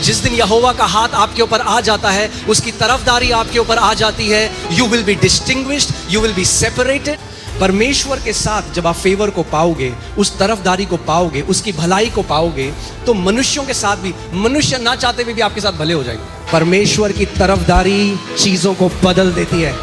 जिस दिन यहोवा का हाथ आपके ऊपर आ जाता है, उसकी तरफदारी आपके ऊपर आ जाती है, you will be distinguished, you will be separated. परमेश्वर के साथ जब आप फेवर को पाओगे, उस तरफदारी को पाओगे, उसकी भलाई को पाओगे, तो मनुष्यों के साथ भी, मनुष्य ना चाहते हुए भी आपके साथ भले हो जाएंगे। परमेश्वर की तरफदारी चीजों को बदल देती है।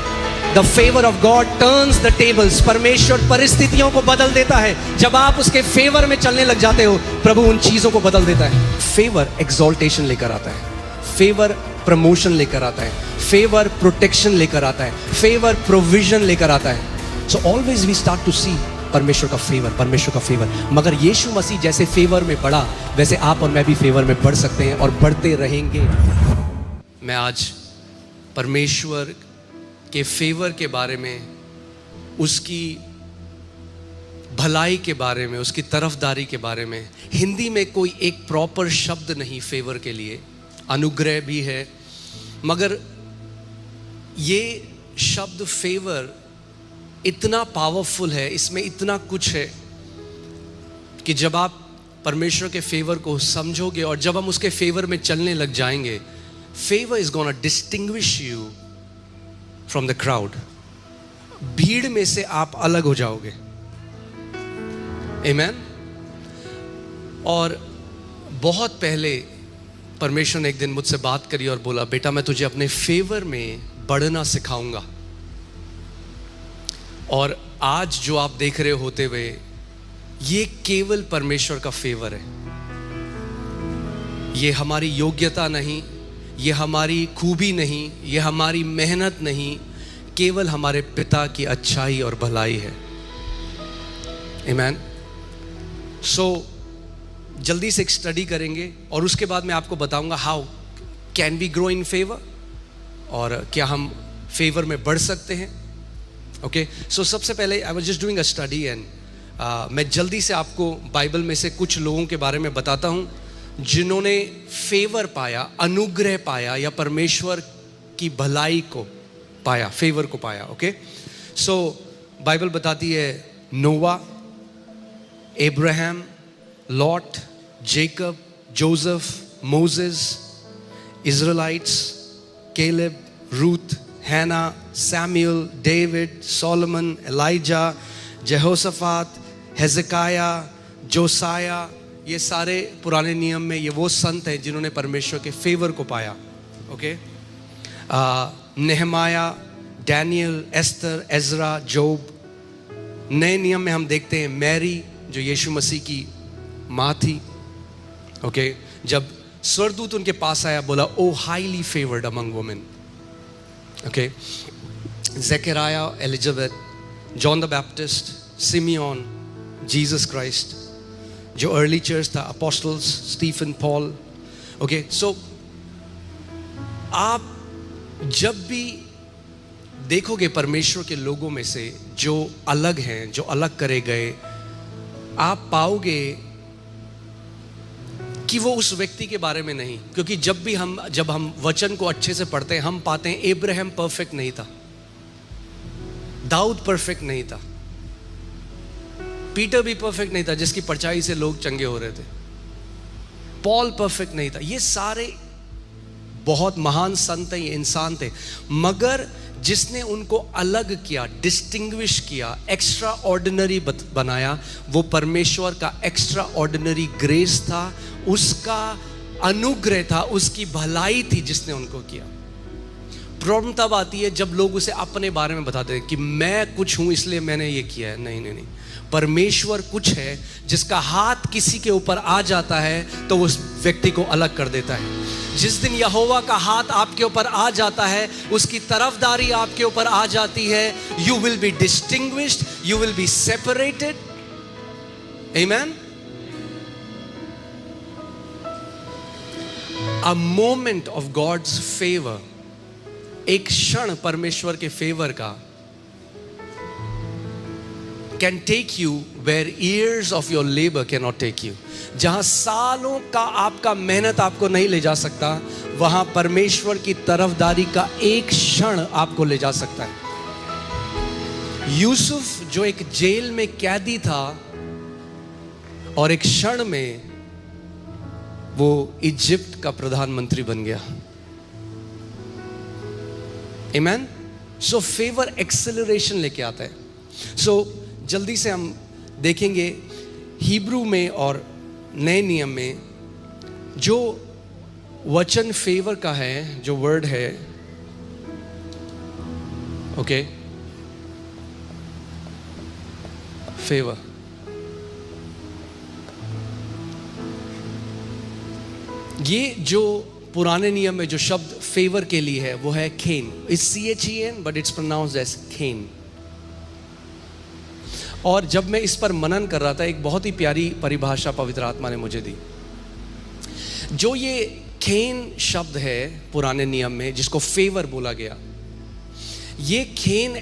The favor of God turns the tables। परमेश्वर परिस्थितियों को बदल देता है। जब आप उसके फेवर में चलने लग जाते हो, प्रभु उन चीजों को बदल देता है। फेवर एक्सॉल्टेशन लेकर आता है, फेवर प्रमोशन लेकर आता है, फेवर प्रोटेक्शन लेकर आता है, फेवर प्रोविजन लेकर आता है। So always we start to see परमेश्वर का फेवर, परमेश्वर का फेवर। मगर यीशु मसीह जैसे फेवर में बढ़ा, वैसे आप और मैं भी फेवर में बढ़ सकते हैं और बढ़ते रहेंगे। मैं आज परमेश्वर के फेवर के बारे में, उसकी भलाई के बारे में, उसकी तरफदारी के बारे में, हिंदी में कोई एक प्रॉपर शब्द नहीं फेवर के लिए, अनुग्रह भी है, मगर ये शब्द फेवर इतना पावरफुल है, इसमें इतना कुछ है कि जब आप परमेश्वर के फेवर को समझोगे और जब हम उसके फेवर में चलने लग जाएंगे, favour is gonna distinguish you from the crowd. भीड़ में से आप अलग हो जाओगे। आमेन। और बहुत पहले परमेश्वर ने एक दिन मुझसे बात करी और बोला, बेटा मैं तुझे अपने फेवर में बढ़ना सिखाऊंगा। और आज जो आप देख रहे होते हुए, ये केवल परमेश्वर का फेवर है। ये हमारी योग्यता नहीं, ये हमारी खूबी नहीं, ये हमारी मेहनत नहीं, केवल हमारे पिता की अच्छाई और भलाई है। आमेन। सो जल्दी से एक स्टडी करेंगे और उसके बाद मैं आपको बताऊंगा how can we grow in favour, और क्या हम फेवर में बढ़ सकते हैं। ओके, सो सबसे पहले I was just doing a study and मैं जल्दी से आपको बाइबल में से कुछ लोगों के बारे में बताता हूं जिन्होंने फेवर पाया, अनुग्रह पाया, या परमेश्वर की भलाई को पाया, फेवर को पाया। ओके, सो बाइबल बताती है Noah, Abraham, Lot, Jacob, Joseph, Moses, Israelites, Caleb, Ruth, Hannah, Samuel, David, Solomon, Elijah, Jehoshaphat, Hezekiah, Josiah. ये सारे पुराने नियम में ये वो संत हैं जिन्होंने परमेश्वर के फेवर को पाया। Okay, Nehemiah, Daniel, Esther, Ezra, Job. नए नियम में हम देखते हैं मैरी जो यीशु मसीह की माँ थी। ओके, जब स्वर्गदूत उनके पास आया, बोला O highly favoured among women. Okay, Zechariah, Elizabeth, John the Baptist, Simeon, Jesus Christ, जो अर्ली चर्च था, apostles, Stephen, Paul. Okay, so आप जब भी देखोगे परमेश्वर के लोगों में से जो अलग हैं, जो अलग करे गए, आप पाओगे कि वो उस व्यक्ति के बारे में नहीं। क्योंकि जब हम वचन को अच्छे से पढ़ते हैं, हम पाते हैं अब्राहम परफेक्ट नहीं था, दाऊद परफेक्ट नहीं था, पीटर भी परफेक्ट नहीं था जिसकी परछाई से लोग चंगे हो रहे थे, पॉल परफेक्ट नहीं था। ये सारे बहुत महान संत हैं, ये इंसान थे, मगर जिसने उनको अलग किया, डिस्टिंग्विश किया, एक्स्ट्रा ऑर्डिनरी बनाया, वो परमेश्वर का एक्स्ट्रा ऑर्डिनरी ग्रेस था, उसका अनुग्रह था, उसकी भलाई थी जिसने उनको किया। प्रॉब्लम तब आती है जब लोग उसे अपने बारे में बताते हैं कि मैं कुछ हूं इसलिए मैंने ये किया है। नहीं नहीं नहीं, परमेश्वर कुछ है जिसका हाथ किसी के ऊपर आ जाता है तो उस व्यक्ति को अलग कर देता है। जिस दिन यहोवा का हाथ आपके ऊपर आ जाता है, उसकी तरफदारी आपके ऊपर आ जाती है, you will be distinguished, you will be separated. Amen. A moment of God's favour, एक क्षण परमेश्वर के फेवर का, can take you where years of your labour can not take you. जहां सालों का आपका मेहनत आपको नहीं ले जा सकता, वहां परमेश्वर की तरफदारी का एक क्षण आपको ले जा सकता है। यूसुफ जो एक जेल में कैदी था और एक क्षण में वो इजिप्ट का प्रधानमंत्री बन गया। आमेन। सो फेवर एक्सेलरेशन लेके आता है। सो जल्दी से हम देखेंगे हिब्रू में और नए नियम में जो वचन फेवर का है, जो वर्ड है, ओके, फेवर, ये जो पुराने नियम में जो शब्द फेवर के लिए है वो है खेन। It's CHEN but it's pronounced as खेन। और जब मैं इस पर मनन कर रहा था, एक बहुत ही प्यारी परिभाषा पवित्र आत्मा ने मुझे दी। जो ये खेन शब्द है पुराने नियम में जिसको फेवर बोला गया, ये खेन,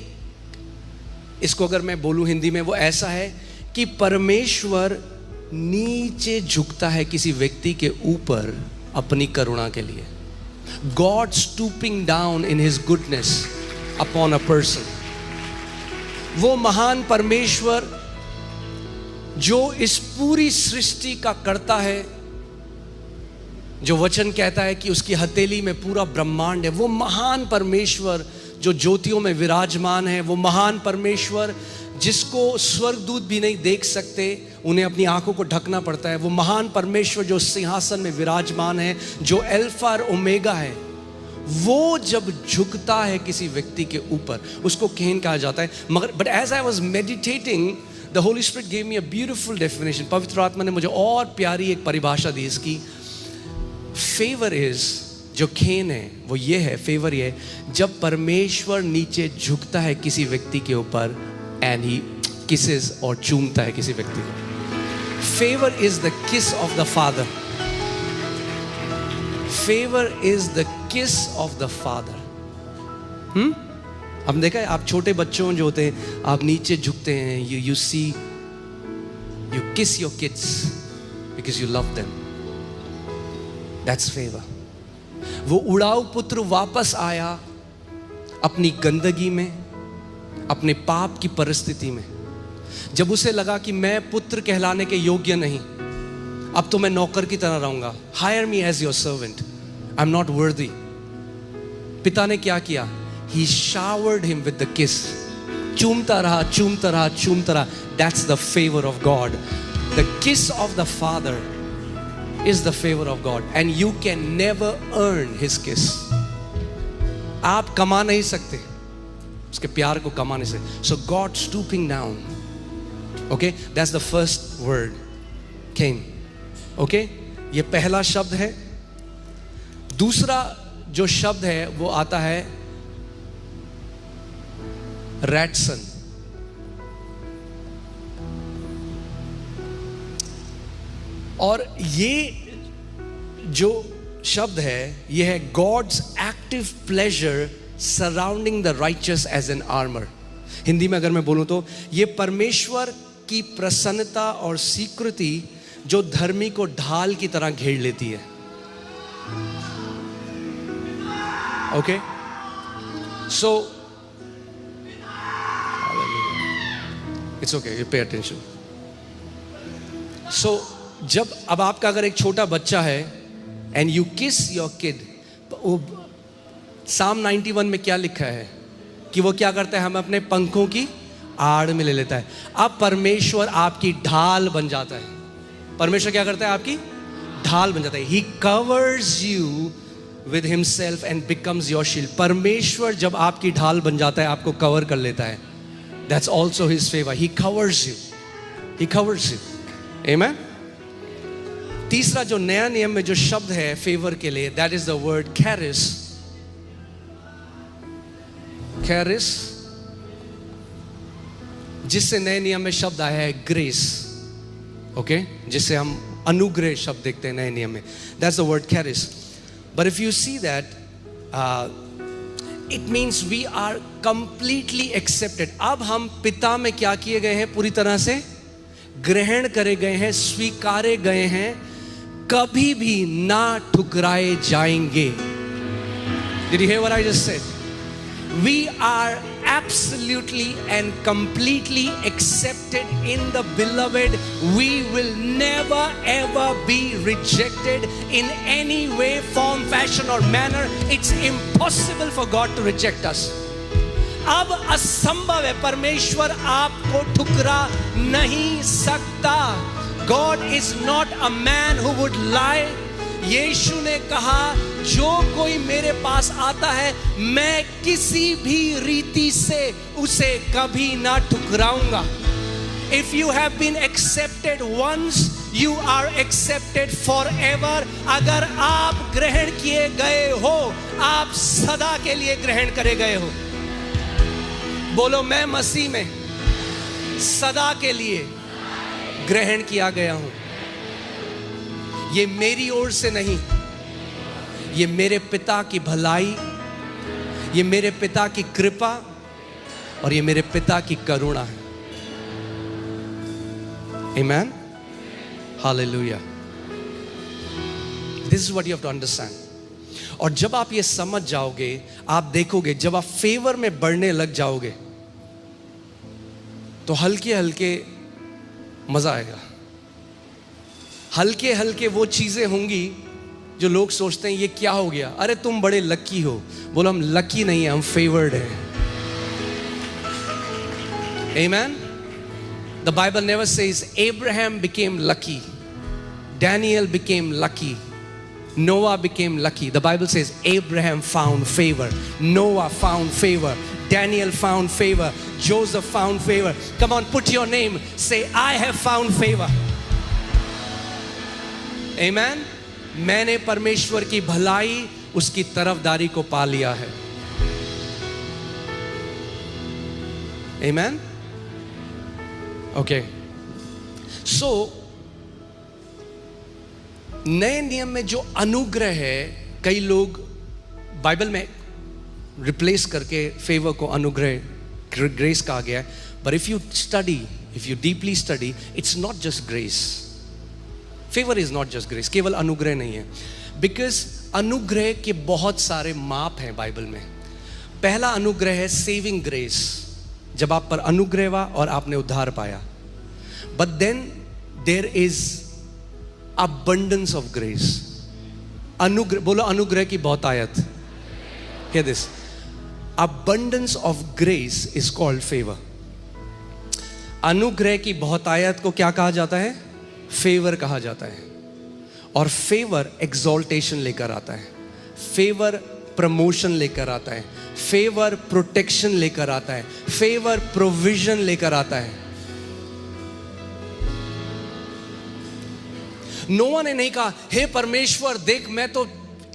इसको अगर मैं बोलूं हिंदी में, वो ऐसा है कि परमेश्वर नीचे झुकता है किसी व्यक्ति के ऊपर अपनी करुणा के लिए। God stooping down in his goodness upon a person. वो महान परमेश्वर जो इस पूरी सृष्टि का कर्ता है, जो वचन कहता है कि उसकी हथेली में पूरा ब्रह्मांड है, वो महान परमेश्वर जो ज्योतियों में विराजमान है, वो महान परमेश्वर जिसको स्वर्गदूत भी नहीं देख सकते, उन्हें अपनी आंखों को ढकना पड़ता है, वो महान परमेश्वर जो सिंहासन में विराजमान है, जो अल्फा और ओमेगा है, वो जब झुकता है किसी व्यक्ति के ऊपर, उसको खेन कहा जाता है। मगर but as I was meditating, the holy spirit give me a beautiful definition. पवित्र आत्मा ने मुझे और प्यारी एक परिभाषा दी इसकी। फेवर इज, जो खेन है वो ये है, फेवर ये है जब परमेश्वर नीचे झुकता है किसी व्यक्ति के ऊपर एंड ही किसेस और चूमता है किसी व्यक्ति को। Favour is the kiss of the father. Favour is the kiss of the father. हम देखा है, आप छोटे बच्चों जो होते हैं, आप नीचे झुकते हैं, you see, you kiss your kids because you love them. That's favour. वो उड़ाऊ पुत्र वापस आया अपनी गंदगी में, अपने पाप की परिस्थिति में, जब उसे लगा कि मैं पुत्र कहलाने के योग्य नहीं, अब तो मैं नौकर की तरह रहूंगा। Hire me as your servant, I am not worthy. पिता ने क्या किया? He showered him with the kiss. चूमता रहा, चूमता रहा, चूमता रहा। That's the favour of God. The kiss of the father is the favor of God and you can never earn his kiss. आप कमा नहीं सकते उसके प्यार को, कमा नहीं सकते। So God stooping down, okay, that's the first word, came, okay, ये पहला शब्द है। दूसरा जो शब्द है वो आता है रैटसन। और ये जो शब्द है ये है God's active pleasure surrounding the righteous as an armour. Hindi में अगर मैं बोलूं तो ये परमेश्वर की प्रसन्नता और स्वीकृति जो धर्मी को ढाल की तरह घेर लेती है। Okay, so it's okay, you pay attention. So जब अब आपका अगर एक छोटा बच्चा है and you kiss your kid, Psalm 91 में क्या लिखा है कि वो क्या करता है? हम अपने पंखों की आड़ में ले लेता है। अब परमेश्वर आपकी ढाल बन जाता है। परमेश्वर क्या करता है? आपकी ढाल बन जाता है। ही covers you with himself and becomes your shield. परमेश्वर जब आपकी ढाल बन जाता है, आपको कवर कर लेता है। That's also his favour. He covers you, he covers you. Amen. तीसरा जो नया नियम में जो शब्द है फेवर के लिए, दैट इज द वर्ड कैरिस। कैरिस, जिससे नए नियम में शब्द आया है ग्रेस, ओके, जिससे हम अनुग्रह शब्द देखते हैं नए नियम में। That's the word charis. But if you see that, it means we are completely accepted. अब हम पिता में क्या किए गए हैं? पूरी तरह से ग्रहण करे गए हैं, स्वीकारे गए हैं, कभी भी ना ठुकराए जाएंगे। Did you hear what I just said? We are absolutely and completely accepted in the beloved, we will never ever be rejected in any way, form, fashion or manner. It's impossible for God to reject us. अब असंभव है, परमेश्वर आपको ठुकरा नहीं सकता. God is not a man who would lie. यीशु ने कहा, जो कोई मेरे पास आता है मैं किसी भी रीति से उसे कभी ना ठुकराऊंगा. If you have been accepted once, you are accepted forever. अगर आप ग्रहण किए गए हो, आप सदा के लिए ग्रहण करे गए हो. बोलो, मैं मसीह में सदा के लिए ग्रहण किया गया हूं. ये मेरी ओर से नहीं, ये मेरे पिता की भलाई, ये मेरे पिता की कृपा और ये मेरे पिता की करुणा है. Amen? Hallelujah. This is what you have to understand. और जब आप ये समझ जाओगे, आप देखोगे जब आप फेवर में बढ़ने लग जाओगे तो हल्के हल्के मजा आएगा. हल्के हल्के वो चीजें होंगी जो लोग सोचते हैं ये क्या हो गया, अरे तुम बड़े लकी हो. बोलो, हम लकी नहीं है, हम फेवर्ड हैं. Amen? The Bible never says Abraham became lucky, Daniel became lucky, Noah became lucky. The Bible says Abraham found favor, Noah found favor, Daniel found favor, Joseph found favor. Come on, put your name, say I have found favor. Amen? मैंने परमेश्वर की भलाई, उसकी तरफदारी को पा लिया है. Amen? Okay. So, नए नियम में जो अनुग्रह है, कई लोग बाइबल में रिप्लेस करके फेवर को अनुग्रह, ग्रेस कहा गया है. But if you study, if you deeply study, it's not just grace. Favor is not just grace. केवल अनुग्रह नहीं है. Because अनुग्रह के बहुत सारे माप हैं बाइबल में. पहला अनुग्रह है सेविंग ग्रेस, जब आप पर अनुग्रह हुआ और आपने उद्धार पाया. But then there is abundance of grace. अनुग्रह, बोलो अनुग्रह की बहुतायत. Hear this. Abundance of grace is called favor. अनुग्रह की बहुतायत को क्या कहा जाता है? फेवर कहा जाता है. और फेवर एक्सॉल्टेशन लेकर आता है, फेवर प्रमोशन लेकर आता है, फेवर प्रोटेक्शन लेकर आता है, फेवर प्रोविजन लेकर आता है. नोआ ने नहीं कहा, हे परमेश्वर देख मैं तो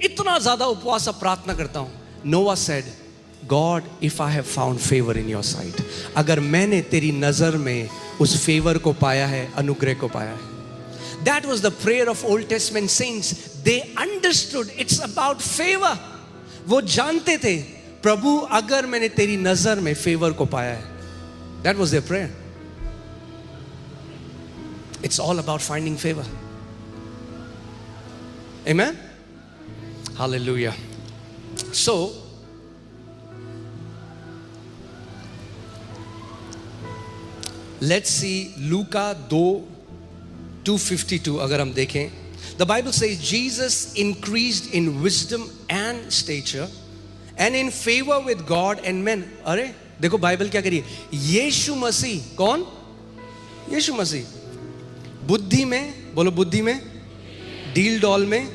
इतना ज्यादा उपवास और प्रार्थना करता हूं. नोआ said, God if I have found favour in your site, अगर मैंने तेरी नजर में उस फेवर को पाया है, अनुग्रह को पाया है. That was the prayer of Old Testament saints. They understood it's about favor. वो जानते थे, प्रभु अगर मैंने तेरी नजर में फेवर को पाया है. That was their prayer. It's all about finding favor. Amen? Hallelujah. So, let's see Luka 2:52 अगर हम देखें. The Bible says Jesus increased in wisdom and stature and in favor with God and men. अरे देखो Bible क्या करिए, यीशु मसीह, कौन? यीशु मसीह बुद्धि में, बोलो बुद्धि में, डील डॉल में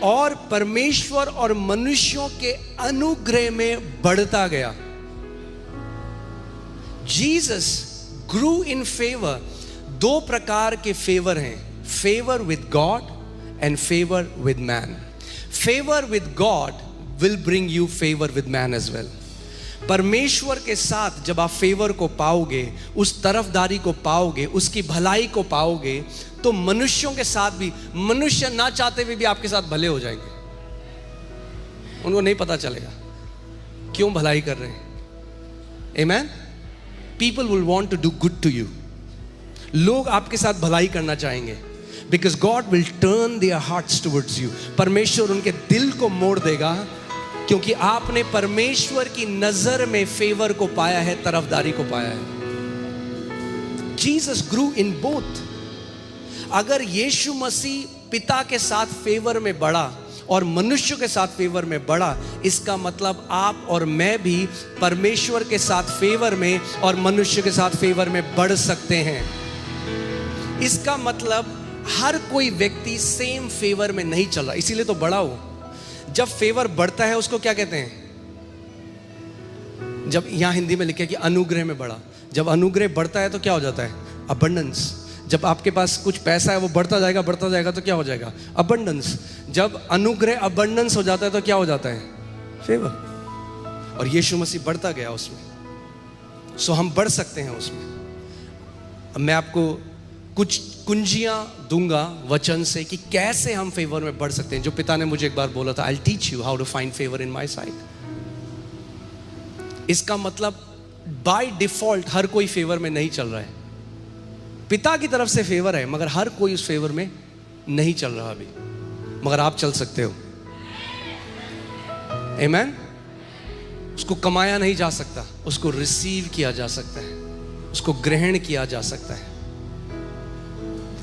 और परमेश्वर और मनुष्यों के अनुग्रह में बढ़ता गया. Jesus grew in favor. दो प्रकार के फेवर हैं, favour with God and favour with man. Favour with God will bring you favour with man as well. परमेश्वर के साथ जब आप फेवर को पाओगे, उस तरफदारी को पाओगे, उसकी भलाई को पाओगे, तो मनुष्यों के साथ भी, मनुष्य ना चाहते हुए भी आपके साथ भले हो जाएंगे. उनको नहीं पता चलेगा क्यों भलाई कर रहे हैं. Amen? People will want to do good to you. लोग आपके साथ भलाई करना चाहेंगे. Because God will turn their hearts towards you. परमेश्वर उनके दिल को मोड़ देगा क्योंकि आपने परमेश्वर की नजर में फेवर को पाया है, तरफदारी को पाया है। Jesus grew in both. अगर यीशु मसीह पिता के साथ फेवर में बढ़ा और मनुष्य के साथ फेवर में बढ़ा, इसका मतलब आप और मैं भी परमेश्वर के साथ फेवर में और मनुष्य के साथ फेवर में बढ़ सकते हैं। इसका मतलब हर कोई व्यक्ति सेम फेवर में नहीं चल रहा, इसीलिए तो बढ़ा हो। जब फेवर बढ़ता है उसको क्या कहते हैं? जब यहां हिंदी में लिखे कि अनुग्रह में बढ़ा। जब अनुग्रह बढ़ता है तो क्या हो जाता है? अबंडेंस। जब आपके पास कुछ पैसा है वो बढ़ता जाएगा तो क्या हो जाएगा? अबंडेंस। जब अनुग्रह अबंडेंस हो जाता है तो क्या हो जाता है? फेवर। और यीशु मसीह बढ़ता गया उसमें, सो हम बढ़ सकते हैं उसमें। अब मैं आपको कुछ कुंजियां दूंगा वचन से कि कैसे हम फेवर में बढ़ सकते हैं, जो पिता ने मुझे एक बार बोला था, I teach you how to find favour in my sight. इसका मतलब बाय डिफॉल्ट हर कोई फेवर में नहीं चल रहा है। पिता की तरफ से फेवर है मगर हर कोई उस फेवर में नहीं चल रहा अभी, मगर आप चल सकते हो। आमीन। उसको कमाया नहीं जा सकता, उसको रिसीव किया जा सकता है, उसको ग्रहण किया जा सकता है।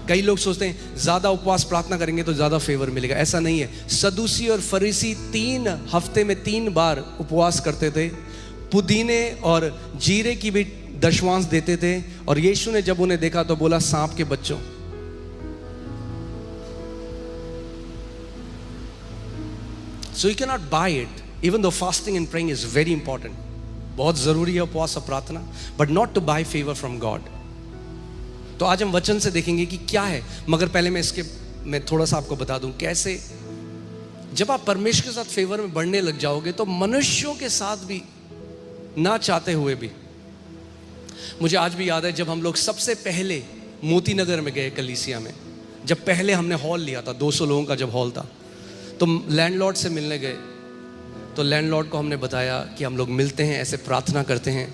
कई लोग सोचते हैं ज्यादा उपवास प्रार्थना करेंगे तो ज्यादा फेवर मिलेगा, ऐसा नहीं है। सदूसी और फरीसी 3 हफ्ते में 3 बार उपवास करते थे, पुदीने और जीरे की भी दशवांश देते थे, और यीशु ने जब उन्हें देखा तो बोला, सांप के बच्चों। So you cannot buy it, even though fasting and praying is very important. बहुत जरूरी है उपवास और प्रार्थना, but not to buy favor from God. तो आज हम वचन से देखेंगे कि क्या है, मगर पहले मैं थोड़ा सा आपको बता दूं कैसे। जब आप परमेश्वर के साथ फेवर में बढ़ने लग जाओगे तो मनुष्यों के साथ भी ना चाहते हुए भी। मुझे आज भी याद है जब हम लोग सबसे पहले मोती नगर में गए कलीसिया में, जब पहले हमने हॉल लिया था, 200 लोगों का जब हॉल था, तो लैंडलॉर्ड से मिलने गए। तो लैंडलॉर्ड को हमने बताया कि हम लोग मिलते हैं, ऐसे प्रार्थना करते हैं।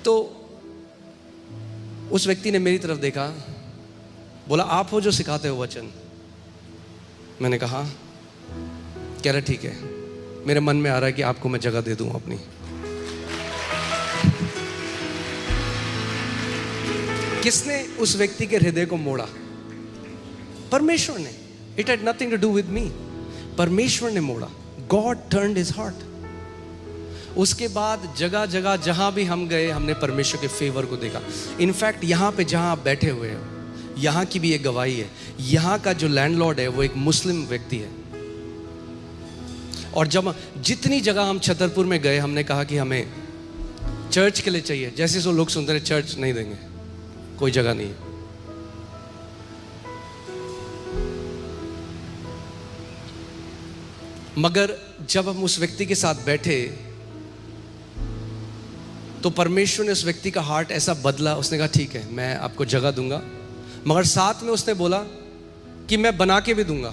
तो उस व्यक्ति ने मेरी तरफ देखा, बोला, आप हो जो सिखाते हो वचन। मैंने कहा, कह रहा ठीक है, मेरे मन में आ रहा है कि आपको मैं जगह दे दूं अपनी। किसने उस व्यक्ति के हृदय को मोड़ा? परमेश्वर ने। It had nothing to do with me, परमेश्वर ने मोड़ा। God turned his heart. उसके बाद जगह जगह जहां भी हम गए, हमने परमेश्वर के फेवर को देखा। इनफैक्ट यहां पे जहां आप बैठे हुए हो, यहां की भी एक गवाही है। यहां का जो लैंडलॉर्ड है वो एक मुस्लिम व्यक्ति है। और जब जितनी जगह हम छतरपुर में गए, हमने कहा कि हमें चर्च के लिए चाहिए। जैसे सो लोग सुनते रहे, चर्च नहीं देंगे, कोई जगह नहीं है। मगर जब हम उस व्यक्ति के साथ बैठे तो परमेश्वर ने उस व्यक्ति का हार्ट ऐसा बदला। उसने कहा ठीक है, मैं आपको जगह दूंगा, मगर साथ में उसने बोला कि मैं बना के भी दूंगा।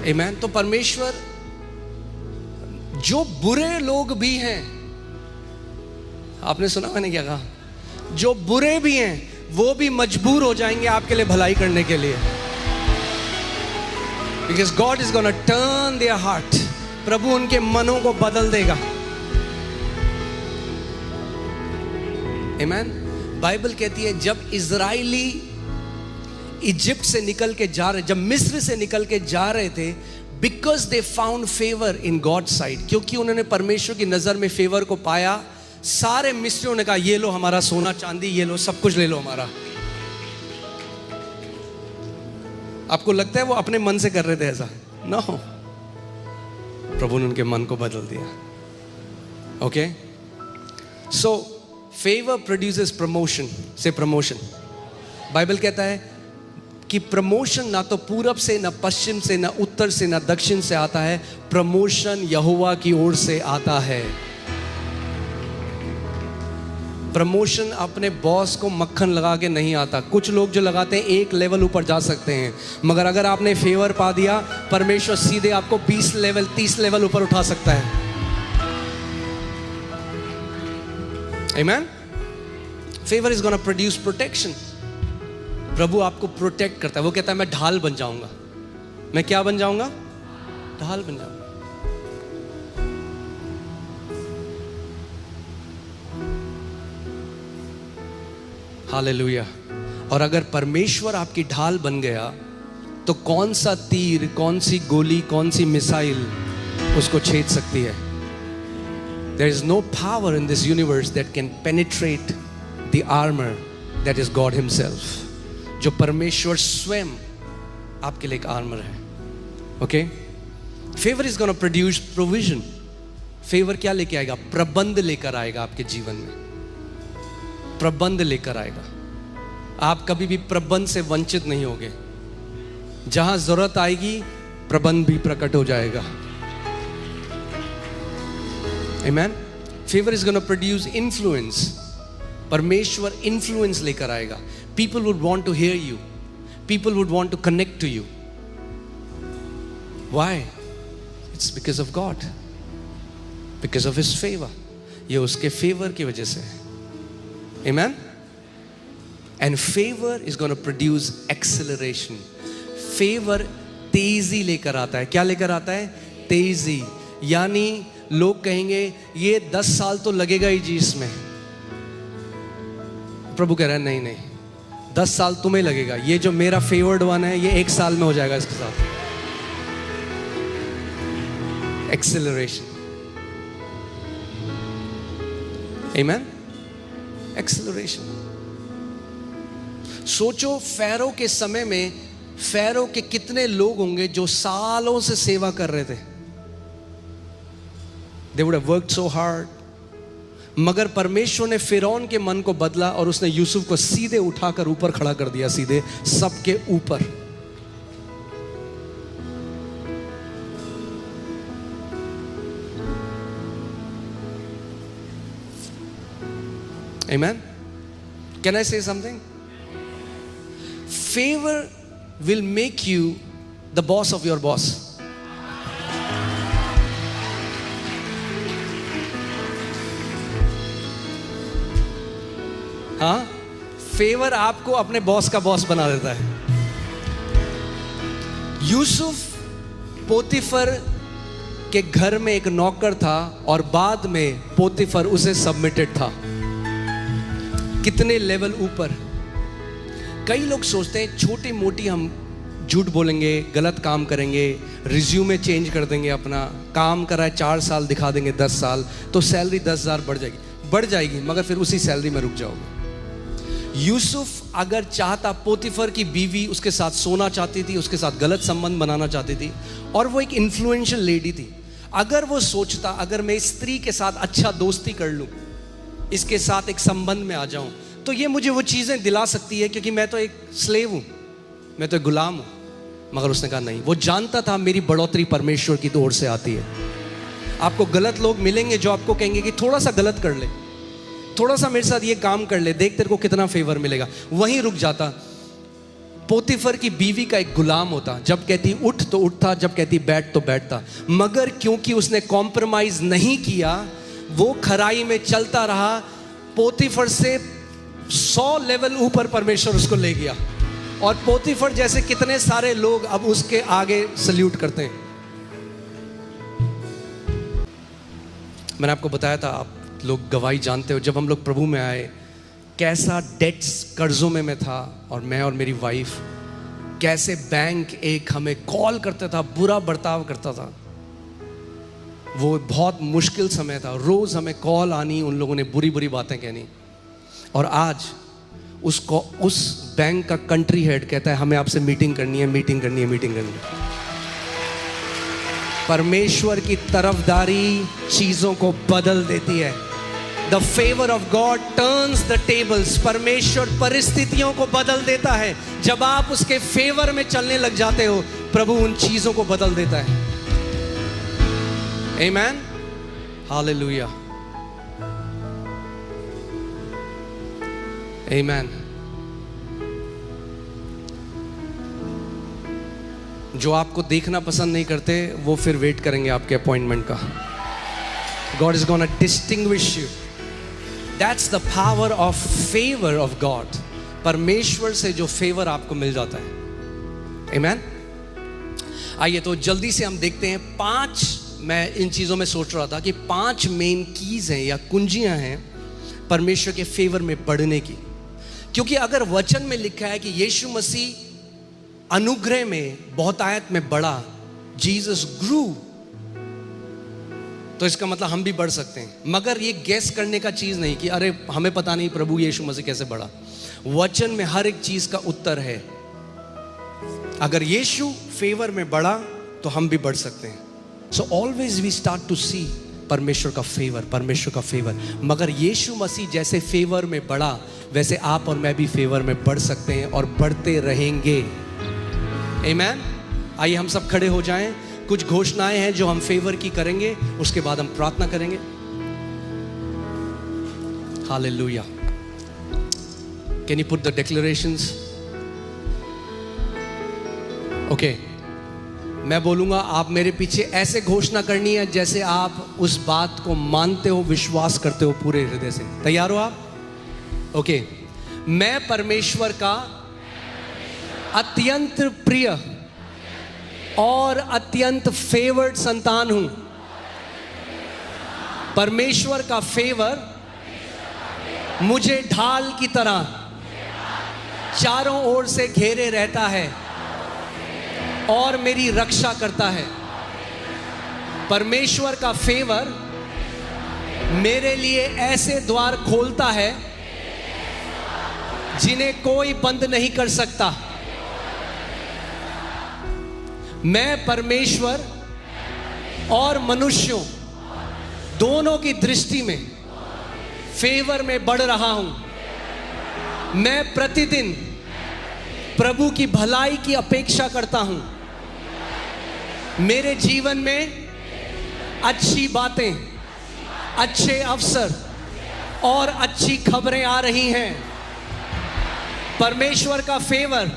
आमीन। तो परमेश्वर, जो बुरे लोग भी हैं, आपने सुना मैंने क्या कहा? जो बुरे भी हैं वो भी मजबूर हो जाएंगे आपके लिए भलाई करने के लिए। Because God is gonna turn their heart. प्रभु उनके मनों को बदल देगा। Amen? बाइबल कहती है जब इजराइली इजिप्ट से निकल के जा रहे, जब मिस्र से निकल के जा रहे थे, because they found favor in God's sight, क्योंकि उन्होंने परमेश्वर की नजर में फेवर को पाया, सारे मिस्रियों ने कहा ये लो हमारा सोना चांदी, ये लो सब कुछ ले लो हमारा। आपको लगता है वो अपने मन से कर रहे थे ऐसा? नो, प्रभु ने उनके मन को बदल दिया। ओके, सो फेवर प्रोड्यूसेस प्रमोशन। से प्रमोशन, बाइबल कहता है कि प्रमोशन ना तो पूरब से, ना पश्चिम से, ना उत्तर से, ना दक्षिण से आता है। प्रमोशन यहोवा की ओर से आता है। प्रमोशन अपने बॉस को मक्खन लगा के नहीं आता। कुछ लोग जो लगाते हैं एक लेवल ऊपर जा सकते हैं, मगर अगर आपने फेवर पा दिया, परमेश्वर सीधे आपको 20 लेवल 30 लेवल ऊपर उठा सकता है। Amen. Favour is gonna produce protection. प्रभु आपको प्रोटेक्ट करता है। वो कहता है मैं ढाल बन जाऊंगा। मैं क्या बन जाऊंगा? ढाल बन जाऊंगा। हालेलुया। और अगर परमेश्वर आपकी ढाल बन गया तो कौन सा तीर, कौन सी गोली, कौन सी मिसाइल उसको छेद सकती है? There is no power in this universe that can penetrate the armor that is God himself. जो परमेश्वर स्वयं आपके लिए एक आर्मर है। Okay? Favour is gonna produce provision. Favour क्या लेके आएगा? प्रबंध लेकर आएगा आपके जीवन में। प्रबंध लेकर आएगा। आप कभी भी प्रबंध से वंचित नहीं होगे। जहां जरूरत आएगी प्रबंध भी प्रकट हो जाएगा। Amen? Favor is going to produce influence. परमेश्वर influence लेकर आएगा। People would want to hear you. People would want to connect to you. Why? It's because of God. Because of His favor. ये उसके favor की वजह से है। Amen? And favor is going to produce acceleration. Favor तेजी लेकर आता है। क्या लेकर आता है? तेजी। यानी लोग कहेंगे ये 10 साल तो लगेगा ही जी इसमें। प्रभु कह रहा है नहीं नहीं, 10 साल तुम्हें लगेगा। ये जो मेरा फेवर्ड वन है ये 1 साल में हो जाएगा इसके साथ। एक्सेलरेशन। आमेन? एक्सेलरेशन। सोचो फैरो के समय में फैरो के कितने लोग होंगे जो सालों से सेवा कर रहे थे। They would have worked so hard. मगर परमेश्वर ने फिरौन के मन को बदला और उसने यूसुफ को सीधे उठाकर ऊपर खड़ा कर दिया, सीधे सबके ऊपर। Amen? Can I say something? Favor will make you the boss of your boss. हाँ, फेवर आपको अपने बॉस का बॉस बना देता है। यूसुफ पोतीफर के घर में एक नौकर था और बाद में पोतीफर उसे सबमिटेड था। कितने लेवल ऊपर। कई लोग सोचते हैं छोटी मोटी हम झूठ बोलेंगे, गलत काम करेंगे, रिज्यूमे चेंज कर देंगे, अपना काम कराए 4 साल दिखा देंगे 10 साल तो सैलरी 10,000 बढ़ जाएगी मगर फिर उसी सैलरी में रुक जाओगे। यूसुफ अगर चाहता, पोतीफर की बीवी उसके साथ सोना चाहती थी, उसके साथ गलत संबंध बनाना चाहती थी और वो एक इन्फ्लुएंशियल लेडी थी। अगर वो सोचता अगर मैं इस स्त्री के साथ अच्छा दोस्ती कर लूं, इसके साथ एक संबंध में आ जाऊं तो ये मुझे वो चीजें दिला सकती है क्योंकि मैं तो एक स्लेव हूं, मैं तो एक गुलाम हूं। मगर उसने कहा नहीं। वो जानता था मेरी बढ़ोतरी परमेश्वर की ओर से आती है। आपको गलत लोग मिलेंगे जो आपको कहेंगे कि थोड़ा सा गलत कर ले, थोड़ा सा मेरे साथ ये काम कर ले, देख तेरे को कितना फेवर मिलेगा। वहीं रुक जाता। पोतीफर की बीवी का एक गुलाम होता, जब कहती उठ तो उठता, जब कहती बैठ तो बैठता। मगर क्योंकि उसने कॉम्प्रोमाइज नहीं किया, वो खराई में चलता रहा। पोतीफर से 100 लेवल ऊपर परमेश्वर उसको ले गया और पोतीफर जैसे कितने सारे लोग अब उसके आगे सल्यूट करते हैं। मैंने आपको बताया था, आप लोग गवाही जानते हो, जब हम लोग प्रभु में आए कैसा डेट्स, कर्जों में मैं था और मैं और मेरी वाइफ, कैसे बैंक एक हमें कॉल करता था, बुरा बर्ताव करता था। वो बहुत मुश्किल समय था, रोज हमें कॉल आनी, उन लोगों ने बुरी बुरी बातें कहनी। और आज उसको उस बैंक का कंट्री हेड कहता है हमें आपसे मीटिंग करनी है, मीटिंग करनी है, मीटिंग करनी है। परमेश्वर की तरफदारी चीजों को बदल देती है। The favour of God turns the tables. परमेश्वर परिस्थितियों को बदल देता है। जब आप उसके फेवर में चलने लग जाते हो, प्रभु उन चीजों को बदल देता है। आमेन, हालेलुया, आमेन। जो आपको देखना पसंद नहीं करते वो फिर वेट करेंगे आपके अपॉइंटमेंट का। God is going to distinguish you. That's the power of favor of God. परमेश्वर से जो फेवर आपको मिल जाता है। आमीन। आइए तो जल्दी से हम देखते हैं 5, मैं इन चीज़ों में सोच रहा था कि 5 मेन कीज हैं या कुंजियां हैं परमेश्वर के फेवर में बढ़ने की। क्योंकि अगर वचन में लिखा है कि यीशु मसीह अनुग्रह में बहुतायत में बढ़ा, जीसस ग्रू, तो इसका मतलब हम भी बढ़ सकते हैं। मगर ये गैस करने का चीज़ नहीं कि अरे हमें पता नहीं प्रभु यीशु मसीह कैसे बढ़ा। वचन में हर एक चीज़ का उत्तर है। अगर यीशु फेवर में बढ़ा तो हम भी बढ़ सकते हैं। So always we start to see परमेश्वर का फेवर, परमेश्वर का फेवर। मगर यीशु मसीह जैसे फेवर में बढ़ा वैसे आप और मैं भी फेवर में बढ़ सकते हैं और बढ़ते रहेंगे। आमीन। आइए हम सब खड़े हो जाएं। कुछ घोषणाएं हैं जो हम फेवर की करेंगे, उसके बाद हम प्रार्थना करेंगे। Hallelujah. Can you put the declarations? Okay, मैं बोलूंगा, आप मेरे पीछे ऐसे घोषणा करनी है जैसे आप उस बात को मानते हो, विश्वास करते हो पूरे हृदय से। तैयार हो आप? ओके। मैं परमेश्वर का अत्यंत प्रिय और अत्यंत फेवर्ड संतान हूं। परमेश्वर का फेवर मुझे ढाल की तरह चारों ओर से घेरे रहता है और मेरी रक्षा करता है। परमेश्वर का फेवर मेरे लिए ऐसे द्वार खोलता है जिन्हें कोई बंद नहीं कर सकता। मैं परमेश्वर और मनुष्यों दोनों की दृष्टि में फेवर में बढ़ रहा हूं। मैं प्रतिदिन प्रभु की भलाई की अपेक्षा करता हूं। मेरे जीवन में अच्छी बातें, अच्छे अवसर और अच्छी खबरें आ रही हैं। परमेश्वर का फेवर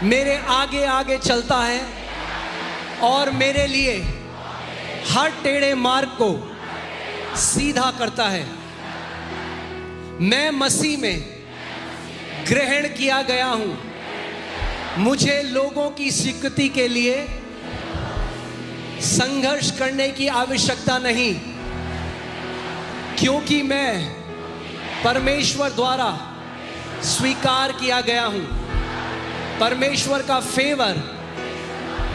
मेरे आगे आगे चलता है और मेरे लिए हर टेढ़े मार्ग को सीधा करता है। मैं मसीह में ग्रहण किया गया हूं। मुझे लोगों की स्वीकृति के लिए संघर्ष करने की आवश्यकता नहीं, क्योंकि मैं परमेश्वर द्वारा स्वीकार किया गया हूं। परमेश्वर का फेवर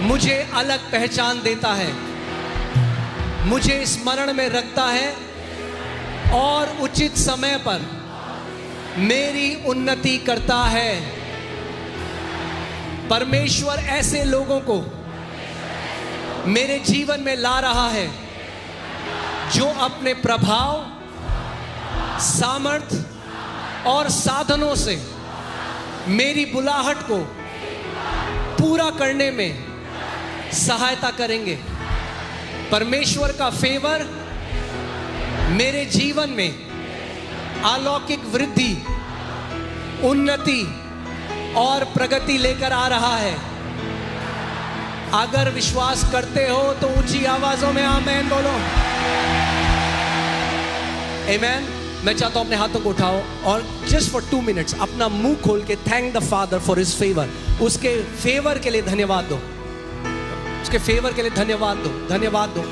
मुझे अलग पहचान देता है, मुझे स्मरण में रखता है और उचित समय पर मेरी उन्नति करता है। परमेश्वर ऐसे लोगों को मेरे जीवन में ला रहा है जो अपने प्रभाव, सामर्थ्य और साधनों से मेरी बुलाहट को पूरा करने में सहायता करेंगे। परमेश्वर का फेवर मेरे जीवन में अलौकिक वृद्धि, उन्नति और प्रगति लेकर आ रहा है। अगर विश्वास करते हो तो ऊंची आवाजों में आमेन बोलो। आमेन। मैं चाहता हूं अपने हाथों को उठाओ और जस्ट फॉर 2 मिनट्स अपना मुंह खोल के thank the father for his favour. उसके फेवर के लिए धन्यवाद दो, उसके फेवर के लिए धन्यवाद दो, धन्यवाद दो,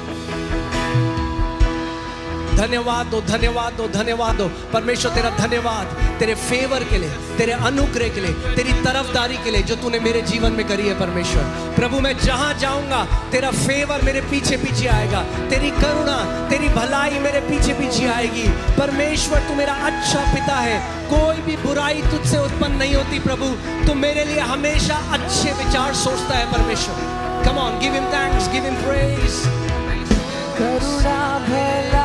धन्यवाद दो, धन्यवाद दो, धन्यवाद दो। परमेश्वर तेरा धन्यवाद तेरे फेवर के लिए, तेरे अनुग्रह के लिए, तेरी तरफदारी के लिए जो तूने मेरे जीवन में करी है। परमेश्वर प्रभु, मैं जहां जाऊंगा तेरा फेवर मेरे पीछे पीछे आएगा, तेरी करुणा, तेरी भलाई मेरे पीछे पीछे आएगी। परमेश्वर तू मेरा अच्छा पिता है, कोई भी बुराई तुझसे उत्पन्न नहीं होती। प्रभु तू मेरे लिए हमेशा अच्छे विचार सोचता है। परमेश्वर come on, give him thanks, give him praise. करुणा भला